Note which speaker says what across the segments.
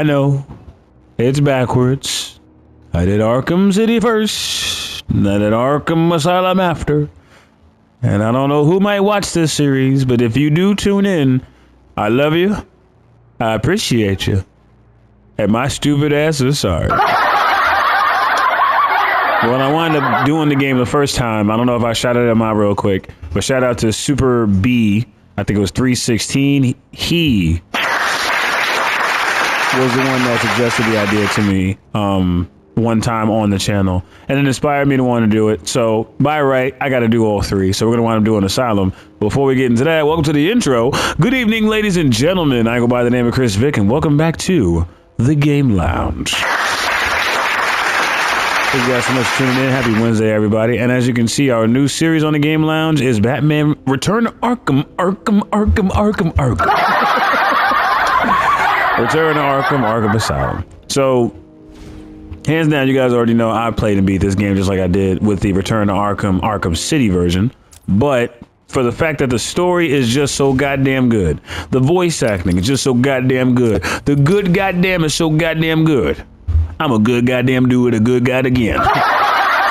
Speaker 1: I know. It's backwards. I did Arkham City first, and I did Arkham Asylum after. And I don't know who might watch this series, but if you do tune in, I love you. I appreciate you. And my stupid ass is sorry. When I wound up doing the game the first time, I don't know if I shouted him out real quick, but shout out to Super B, I think it was 316. He was the one that suggested the idea to me one time on the channel, and it inspired me to want to do it. So by right, I got to do all three. So we're going to wind up doing Asylum. Before we get into that, welcome to the intro. Good evening, ladies and gentlemen. I go by the name of Chris Vick, and welcome back to the Game Lounge. Thank you guys so much for tuning in. Happy Wednesday, everybody. And as you can see, our new series on the Game Lounge is Batman Return to Arkham. Return to Arkham Asylum. So, hands down, you guys already know I played and beat this game just like I did with the Return to Arkham City version. But for the fact that the story is just so goddamn good, the voice acting is just so goddamn good, the good goddamn is so goddamn good. I'm a good goddamn dude, a good guy again.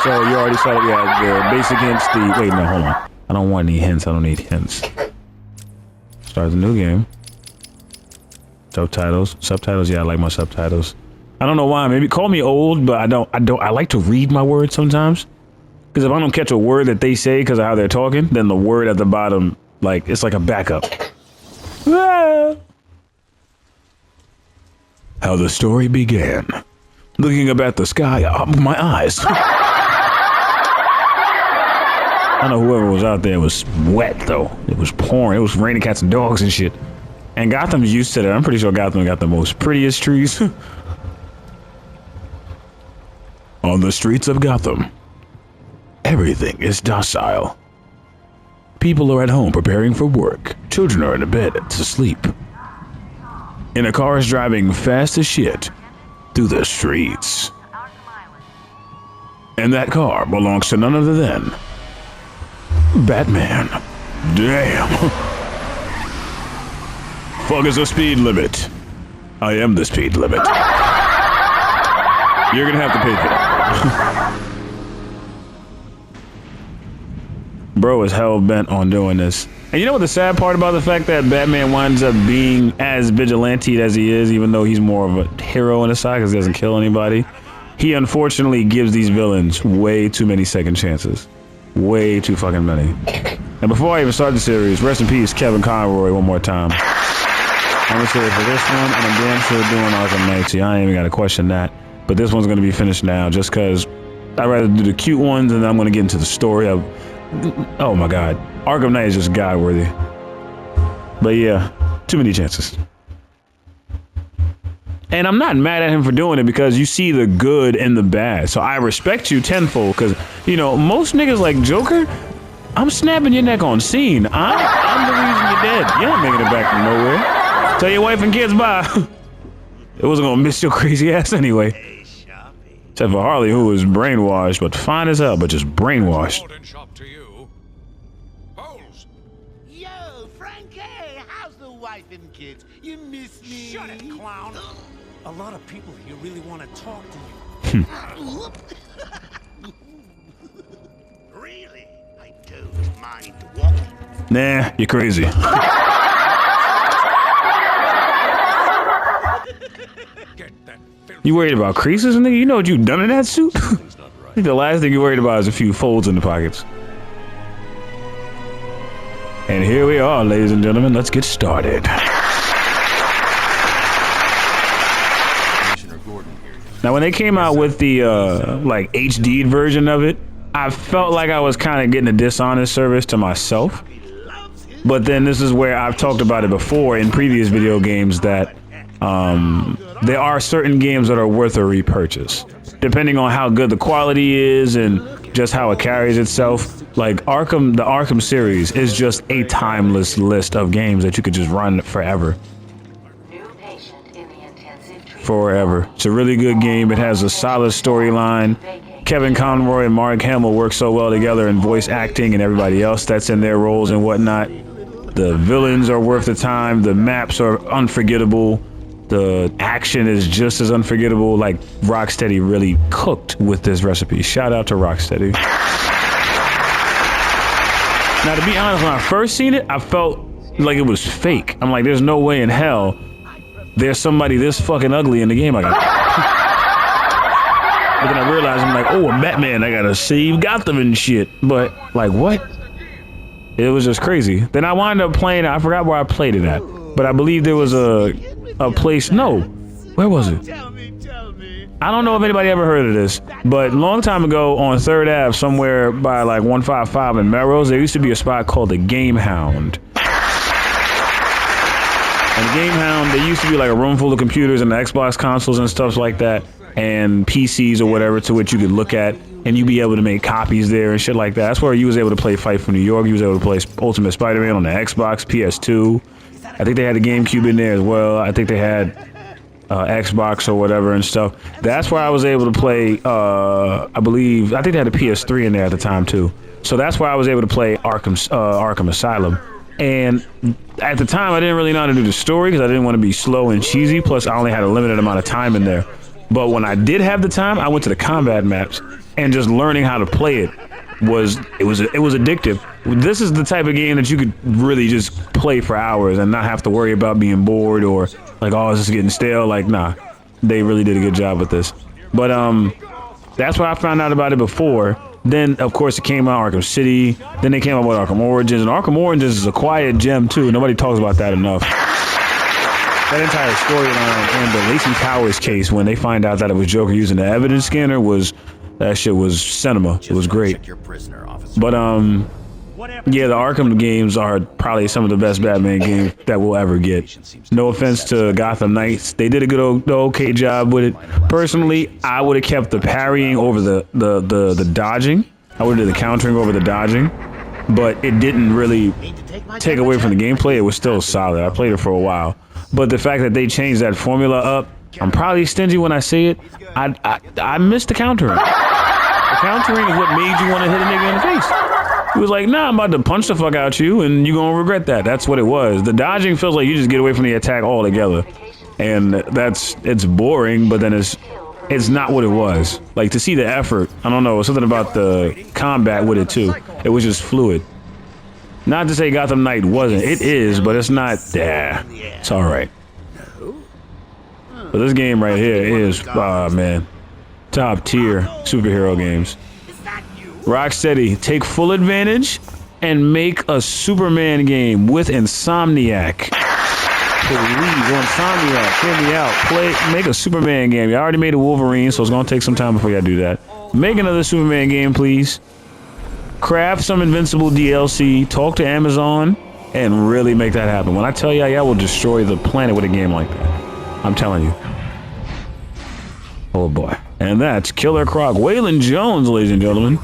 Speaker 1: So you already saw the basic hints. Wait, no, hold on. I don't want any hints. I don't need hints. Start the new game. Subtitles. Yeah, I like my subtitles. I don't know why. Maybe call me old, but I don't. I like to read my words sometimes. Because if I don't catch a word that they say because of how they're talking, then the word at the bottom, like, it's like a backup. How the story began. Looking up at the sky, my eyes. I know whoever was out there was wet, though. It was pouring. It was raining cats and dogs and shit. And Gotham's used to that. I'm pretty sure Gotham got the most prettiest trees. On the streets of Gotham, everything is docile. People are at home preparing for work. Children are in bed to sleep. And a car is driving fast as shit through the streets. And that car belongs to none other than Batman. Damn. Fuck is the speed limit. I am the speed limit. You're gonna have to pay for that. Bro is hell bent on doing this. And you know what the sad part about the fact that Batman winds up being as vigilante as he is, even though he's more of a hero in the side because he doesn't kill anybody? He unfortunately gives these villains way too many second chances. Way too fucking many. And before I even start the series, rest in peace, Kevin Conroy, one more time. I'm gonna say it for this one, and I'm damn sure doing Arkham Knight, so I ain't even gotta question that. But this one's gonna be finished now, just cause I'd rather do the cute ones, and then I'm gonna get into the story of, oh my god, Arkham Knight is just god-worthy. But yeah, too many chances. And I'm not mad at him for doing it because you see the good and the bad. So I respect you tenfold because, you know, most niggas like Joker, I'm snapping your neck on scene. I'm the reason you're dead. You're not making it back from nowhere. Tell your wife and kids bye. It wasn't gonna miss your crazy ass anyway. Except for Harley, who was brainwashed, but fine as hell, but just brainwashed.
Speaker 2: Yo, Frankie, how's the wife and kids? You miss me?
Speaker 3: Shut it, clown. A lot of people here really want to talk to you.
Speaker 2: Really? I don't mind walking.
Speaker 1: Nah, you're crazy. You worried about creases, nigga? You know what you've done in that suit? I think the last thing you're worried about is a few folds in the pockets. And here we are, ladies and gentlemen. Let's get started. Now, when they came out with the like HD'd version of it, I felt like I was kind of getting a dishonest service to myself. But then this is where I've talked about it before in previous video games that there are certain games that are worth a repurchase, depending on how good the quality is and just how it carries itself. Like the Arkham series is just a timeless list of games that you could just run forever. Forever. It's a really good game. It has a solid storyline. Kevin Conroy and Mark Hamill work so well together in voice acting and everybody else that's in their roles and whatnot. The villains are worth the time. The maps are unforgettable. The action is just as unforgettable. Like, Rocksteady really cooked with this recipe. Shout out to Rocksteady. Now, to be honest, when I first seen it, I felt like it was fake. I'm like, there's no way in hell there's somebody this fucking ugly in the game. I got. But then I realized, I'm like, oh, I'm Batman. I gotta save Gotham and shit. But, like, what? It was just crazy. Then I wound up playing, I forgot where I played it at. But I believe there was a place, no. Where was it? I don't know if anybody ever heard of this, but a long time ago on 3rd Ave, somewhere by like 155 in Melrose, there used to be a spot called the Game Hound. And the Game Hound, there used to be like a room full of computers and the Xbox consoles and stuff like that, and PCs or whatever to which you could look at, and you'd be able to make copies there and shit like that. That's where you was able to play Fight for New York. You was able to play Ultimate Spider-Man on the Xbox, PS2. I think they had a GameCube in there as well. I think they had Xbox or whatever and stuff. That's where I was able to play, I think they had a PS3 in there at the time too. So that's where I was able to play Arkham Asylum. And at the time, I didn't really know how to do the story because I didn't want to be slow and cheesy. Plus, I only had a limited amount of time in there. But when I did have the time, I went to the combat maps, and just learning how to play it was addictive. This is the type of game that you could really just play for hours and not have to worry about being bored or like, oh, is this getting stale? Like, nah, they really did a good job with this. But that's why I found out about it before. Then, of course, it came out Arkham City. Then they came out with Arkham Origins, and Arkham Origins is a quiet gem too. Nobody talks about that enough. That entire storyline and the Lacey Powers case, when they find out that it was Joker using the evidence scanner, that shit was cinema. It was great. But yeah, the Arkham games are probably some of the best Batman games that we'll ever get. No offense to Gotham Knights, they did a okay job with it. Personally, I would have kept the parrying over the dodging. I would have did the countering over the dodging, but it didn't really take away from the gameplay. It was still solid. I played it for a while, but the fact that they changed that formula up, I'm probably stingy when I say it. I missed the countering. The countering is what made you want to hit a nigga in the face. It was like, nah, I'm about to punch the fuck out you, and you're gonna regret that. That's what it was. The dodging feels like you just get away from the attack altogether, and it's boring. But then it's not what it was. Like, to see the effort, I don't know, something about the combat with it too. It was just fluid. Not to say Gotham Knight wasn't. It is, but it's not. Yeah, it's all right. But this game right here is, man, top tier superhero games. Rocksteady, take full advantage and make a Superman game with Insomniac. Please, Insomniac, hear me out. Make a Superman game. You already made a Wolverine, so it's gonna take some time before y'all do that. Make another Superman game, please. Craft some Invincible DLC. Talk to Amazon and really make that happen. When I tell y'all will destroy the planet with a game like that. I'm telling you. Oh boy. And that's Killer Croc. Waylon Jones, ladies and gentlemen.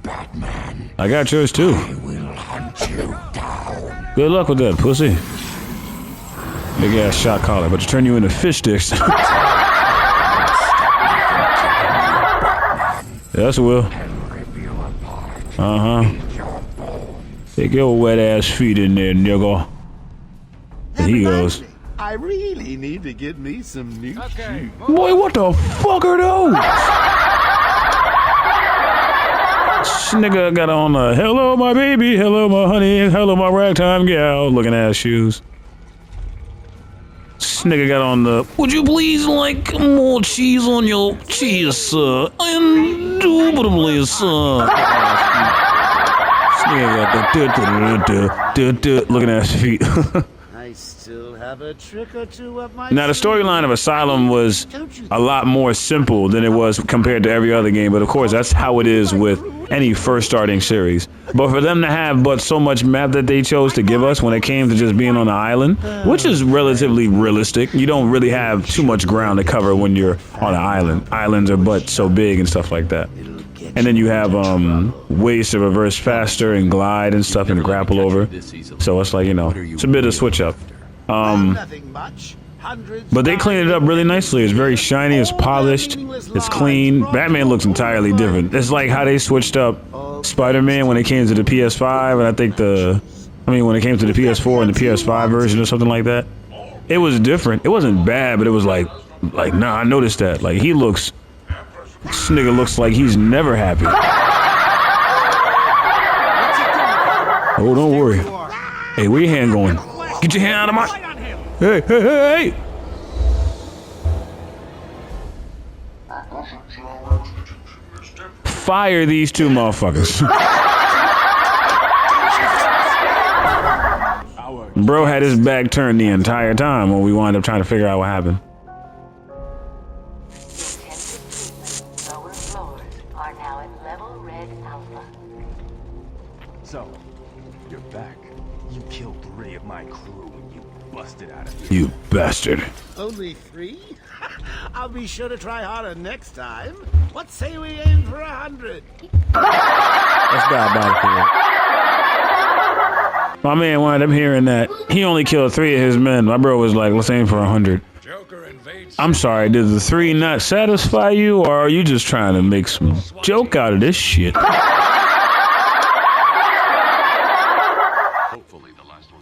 Speaker 1: Batman. I got yours too. I will hunt you down. Good luck with that, pussy. Big ass shot collar, but to turn you into fish sticks. Yes, it will. Take your wet ass feet in there, nigga. There he goes.
Speaker 2: I really need to get me some new shoes.
Speaker 1: Boy, what the fuck are those? This nigga got on the hello my baby, hello my honey, hello my ragtime gal looking ass shoes. This nigga got on the would you please like more cheese on your cheese, sir? Indubitably, sir. This nigga got the looking ass feet.
Speaker 2: I still have a trick or two up my
Speaker 1: Now, the storyline of Asylum was a lot more simple than it was compared to every other game, but of course, that's how it is with any first starting series. But for them to have so much map that they chose to give us when it came to just being on the island, which is relatively realistic, you don't really have too much ground to cover when you're on an island. Islands are but so big and stuff like that. And then you have ways to reverse faster and glide and stuff and grapple over. So it's like, you know, it's a bit of switch up. But they cleaned it up really nicely. It's very shiny, it's polished, it's clean. Batman looks entirely different. It's like how they switched up Spider-Man when it came to the PS5 and I think the I mean, when it came to the PS4 and the PS5 version or something like that, it was different. It wasn't bad, but it was like, nah, I noticed that. Like, this nigga looks like he's never happy. Oh, don't worry. Hey, where your hand going? Get your hand out of my... Hey, hey, hey, hey! Fire these two motherfuckers. Bro had his back turned the entire time when we wound up trying to figure out what happened.
Speaker 4: Lower floors are now at level red alpha.
Speaker 5: So, you're back. You killed 3 of my crew and you busted out of here.
Speaker 1: You bastard.
Speaker 2: Only 3? I'll be sure to try harder next time. What say we aim for 100?
Speaker 1: Let's diabolical. My man wound up hearing that he only killed 3 of his men. My bro was like, let's aim for 100. I'm sorry, did the 3 not satisfy you, or are you just trying to make some joke out of this shit? I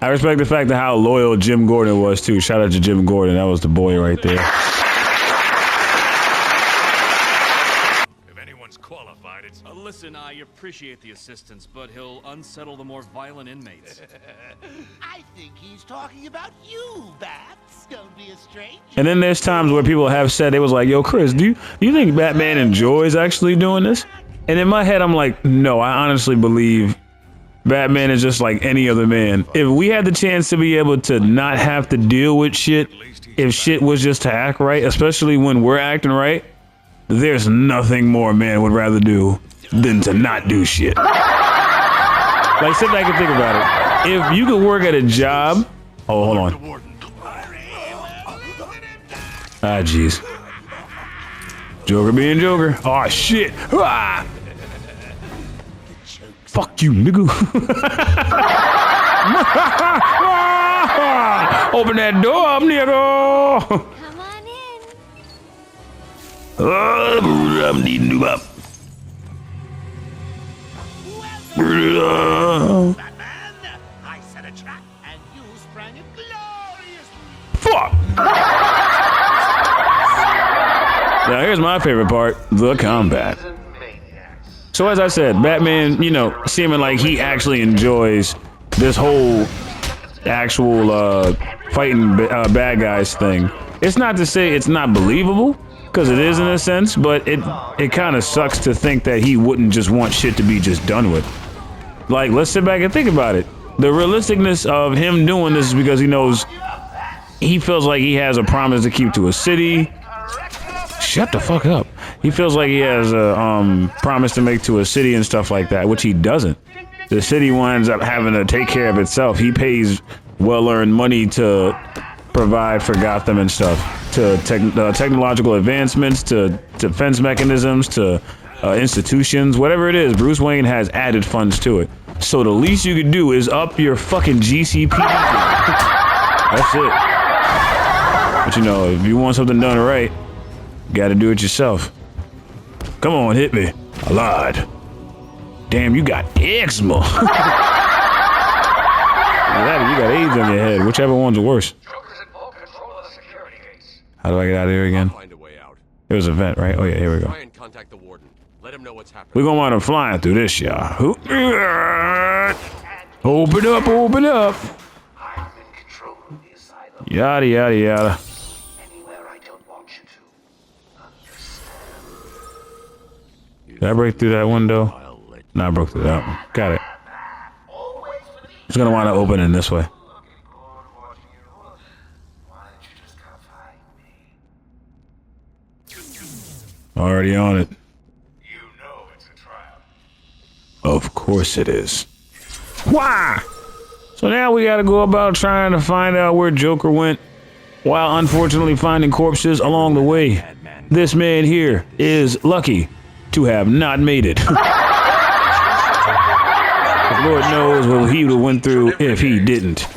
Speaker 1: respect the fact of how loyal Jim Gordon was too. Shout out to Jim Gordon, that was the boy right there.
Speaker 3: Qualified. Listen, I appreciate the assistance, but he'll unsettle the more violent inmates.
Speaker 2: I think he's talking about you, Bats. Don't be a stranger.
Speaker 1: And then there's times where people have said, they was like, yo, Chris, do you think Batman enjoys actually doing this? And in my head, I'm like, no, I honestly believe Batman is just like any other man. If we had the chance to be able to not have to deal with shit, if shit was just to act right, especially when we're acting right, there's nothing more a man would rather do than to not do shit. Like, sit back and think about it. If you could work at a job... Oh, hold on. Ah, jeez. Joker being Joker. Oh, shit. Ah! Fuck you, nigga. Open that door up, nigga.
Speaker 4: Come on in.
Speaker 1: I'm needing to up.
Speaker 2: Batman, I set a trap and you sprang it gloriously.
Speaker 1: Fuck. Now here's my favorite part, the combat. So as I said, Batman, you know, seeming like he actually enjoys this whole actual fighting bad guys thing. It's not to say it's not believable, because it is in a sense, but it kind of sucks to think that he wouldn't just want shit to be just done with. Like, let's sit back and think about it. The realisticness of him doing this is because he knows he feels like he has a promise to keep to a city. Shut the fuck up. He feels like he has a promise to make to a city and stuff like that, which he doesn't. The city winds up having to take care of itself. He pays well-earned money to provide for Gotham and stuff, to technological advancements, to defense mechanisms, to institutions, whatever it is. Bruce Wayne has added funds to it. So the least you could do is up your fucking GCP. That's it. But you know, if you want something done right, you gotta do it yourself. Come on, hit me. I lied. Damn, you got eczema. You got AIDS on your head. Whichever one's worse. How do I get out of here again?
Speaker 6: Find a way out.
Speaker 1: It was a vent, right? Oh yeah, here we go.
Speaker 6: Try and contact the warden. Let him know what's happening.
Speaker 1: We're gonna wind up flying through this, y'all. Open up, open up.
Speaker 2: I'm in control of the asylum.
Speaker 1: Yada, yada, yada.
Speaker 2: Anywhere I don't want you to. Understand?
Speaker 1: Did I break through that window? No, I broke through that one. Got it. It's gonna wind up opening this way. Already on it.
Speaker 2: You know it's a trap.
Speaker 1: Of course it is. Why? So now we gotta go about trying to find out where Joker went, while unfortunately finding corpses along the way. This man here is lucky to have not made it. Lord knows what he would have went through if he didn't.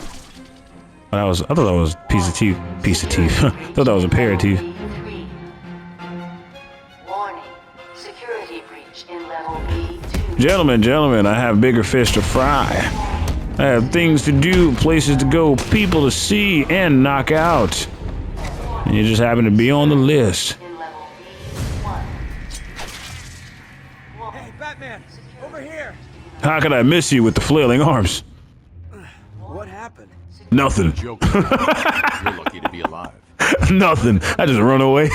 Speaker 1: I thought that was a piece of teeth. I thought that was a pair of teeth.
Speaker 4: Warning. Security breach in level B2.
Speaker 1: Gentlemen, I have bigger fish to fry. I have things to do, places to go, people to see, and knock out. And you just happen to be on the list.
Speaker 4: In level B1.
Speaker 5: Hey, Batman! Over here!
Speaker 1: How could I miss you with the flailing arms?
Speaker 5: What happened?
Speaker 1: Nothing.
Speaker 6: Joker, you're lucky to be alive.
Speaker 1: Nothing. I just run away.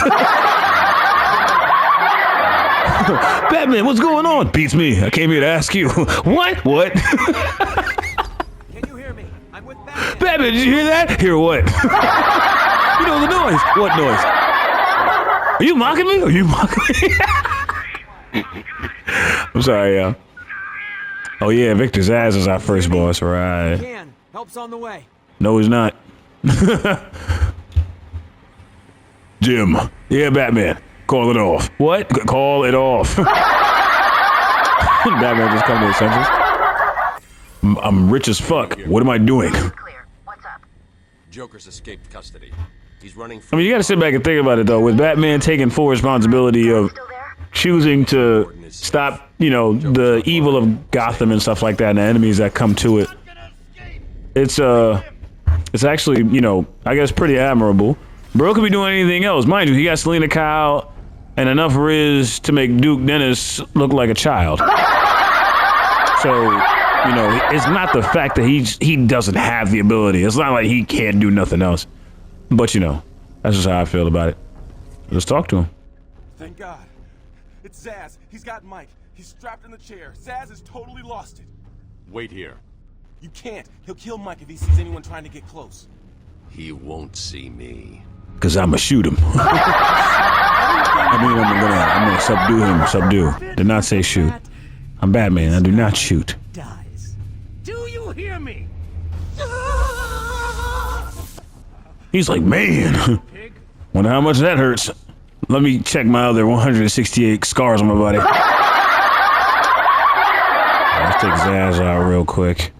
Speaker 1: Batman, what's going on? Beats me. I came here to ask you. What? What?
Speaker 5: Can you hear me? I'm with Batman.
Speaker 1: Batman, did you hear that? Hear what? You know the noise. What noise? Are you mocking me? Are you mocking me? I'm sorry, y'all. Oh yeah, Victor Zsasz is our first boss, right?
Speaker 5: Can. Help's on the way.
Speaker 1: No, he's not. Jim. Yeah, Batman. Call it off. What? Call it off. Batman just come to his senses. I'm rich as fuck. What am I doing?
Speaker 4: Clear. What's up?
Speaker 6: Joker's escaped custody. He's running
Speaker 1: I
Speaker 6: from
Speaker 1: mean, you gotta sit back and think about it, though. With Batman taking full responsibility of
Speaker 4: Still there?
Speaker 1: choosing to stop, you know, the evil of Gotham and stuff like that, and the enemies that come to it. It's actually, you know, I guess pretty admirable. Bro could be doing anything else. Mind you, he got Selena Kyle and enough riz to make Duke Dennis look like a child. So, you know, it's not the fact that he doesn't have the ability. It's not like he can't do nothing else. But, you know, that's just how I feel about it. Let's talk to him.
Speaker 5: Thank God. It's Zsasz. He's got Mike. He's strapped in the chair. Zsasz has totally lost it.
Speaker 6: Wait here.
Speaker 5: You can't. He'll kill Mike if he sees anyone trying to get close.
Speaker 6: He won't see me.
Speaker 1: Cause I'ma shoot him. I mean, I'm gonna subdue him. Subdue. Did not say shoot. I'm Batman. I do not shoot.
Speaker 2: Dies. Do you hear me?
Speaker 1: He's like, man. Wonder how much that hurts. Let me check my other 168 scars on my body. Let's take Zsasz out real quick.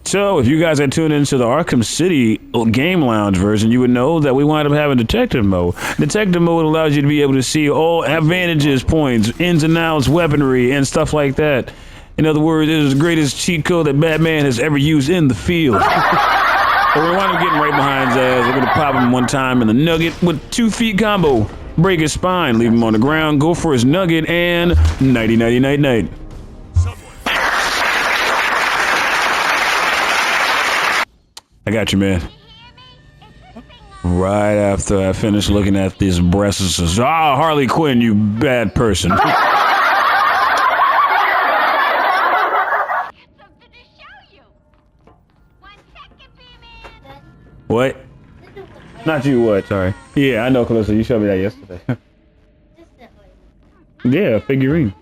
Speaker 1: So, if you guys had tuned into the Arkham City Game Lounge version, you would know that we wind up having Detective Mode. Detective Mode allows you to be able to see all advantages, points, ins and outs, weaponry, and stuff like that. In other words, it is the greatest cheat code that Batman has ever used in the field. So we wind up getting right behind Zsasz. We're going to pop him one time in the nugget with 2 feet combo. Break his spine, leave him on the ground, go for his nugget, and nighty, nighty, night, night. I got you, man. Right after I finish looking at these breasts, it says, "Ah, Harley Quinn, you bad person."
Speaker 7: Something to show you. 1 second, B-Man.
Speaker 1: What? Not you, what? Sorry. Yeah, I know, Calissa. You showed me that yesterday. Yeah, figurine.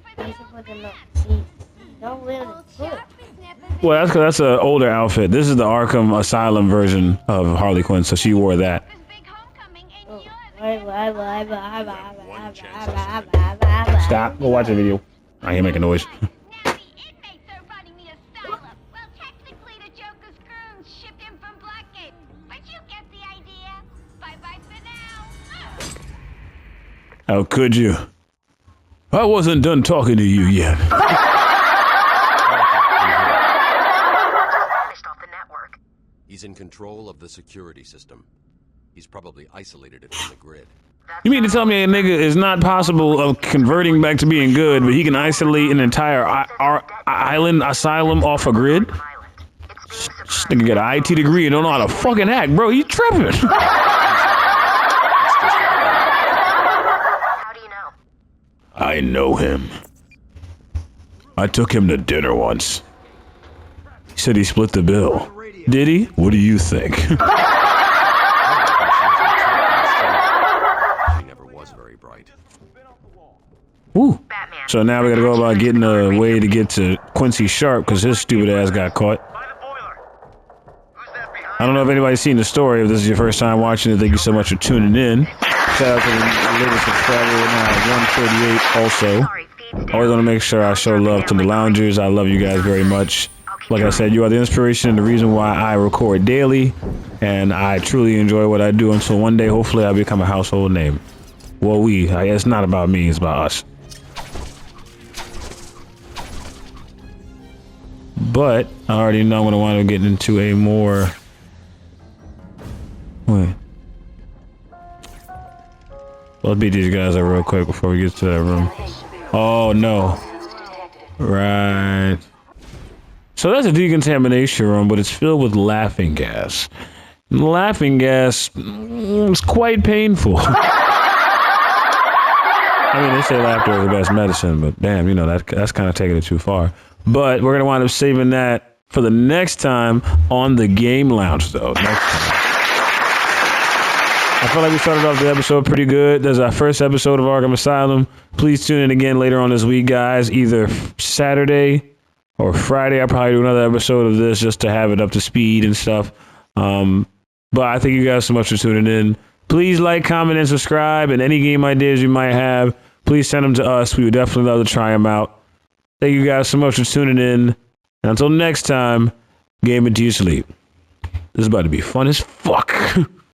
Speaker 1: Well, that's because that's an older outfit. This is the Arkham Asylum version of Harley Quinn, so she wore that.
Speaker 7: This big homecoming and
Speaker 1: Stop. Go watch the video. I can't make a noise.
Speaker 7: Now the inmates are running the asylum. Well, technically the Joker's goons shipped in from Blackgate. But you get the idea. Bye-bye for now.
Speaker 1: How could you? I wasn't done talking to you yet.
Speaker 6: He's in control of the security system. He's probably isolated it from the grid.
Speaker 1: You mean to tell me a nigga is not possible of converting back to being good, but he can isolate an entire island asylum off a grid? This nigga got an IT degree and don't know how to fucking act, bro. He's tripping.
Speaker 4: How do you know?
Speaker 1: I know him. I took him to dinner once. He said he split the bill. Did he? What do you think?
Speaker 6: She never was very bright.
Speaker 1: Woo. So now we gotta go about getting a way to get to Quincy Sharp because his stupid ass got caught. I don't know if anybody's seen the story. If this is your first time watching it, thank you so much for tuning in. Shout out to the latest subscriber now, 138 also. Always want to make sure I show love to the loungers. I love you guys very much. Like I said, you are the inspiration and the reason why I record daily, and I truly enjoy what I do until one day, hopefully, I become a household name. Well, it's not about me, it's about us. But I already know I'm gonna wind up getting into a more. Wait. Let's beat these guys up real quick before we get to that room. Oh no. Right. So that's a decontamination room, but it's filled with laughing gas. And the laughing gas is quite painful. I mean, they say laughter is the best medicine, but damn, you know, that's kind of taking it too far. But we're going to wind up saving that for the next time on the Game Lounge, though. Next time. I feel like we started off the episode pretty good. There's our first episode of Arkham Asylum. Please tune in again later on this week, guys. Either Saturday or Friday. I'll probably do another episode of this just to have it up to speed and stuff. But I thank you guys so much for tuning in. Please like, comment, and subscribe. And any game ideas you might have, please send them to us. We would definitely love to try them out. Thank you guys so much for tuning in. And until next time, game into your sleep. This is about to be fun as fuck.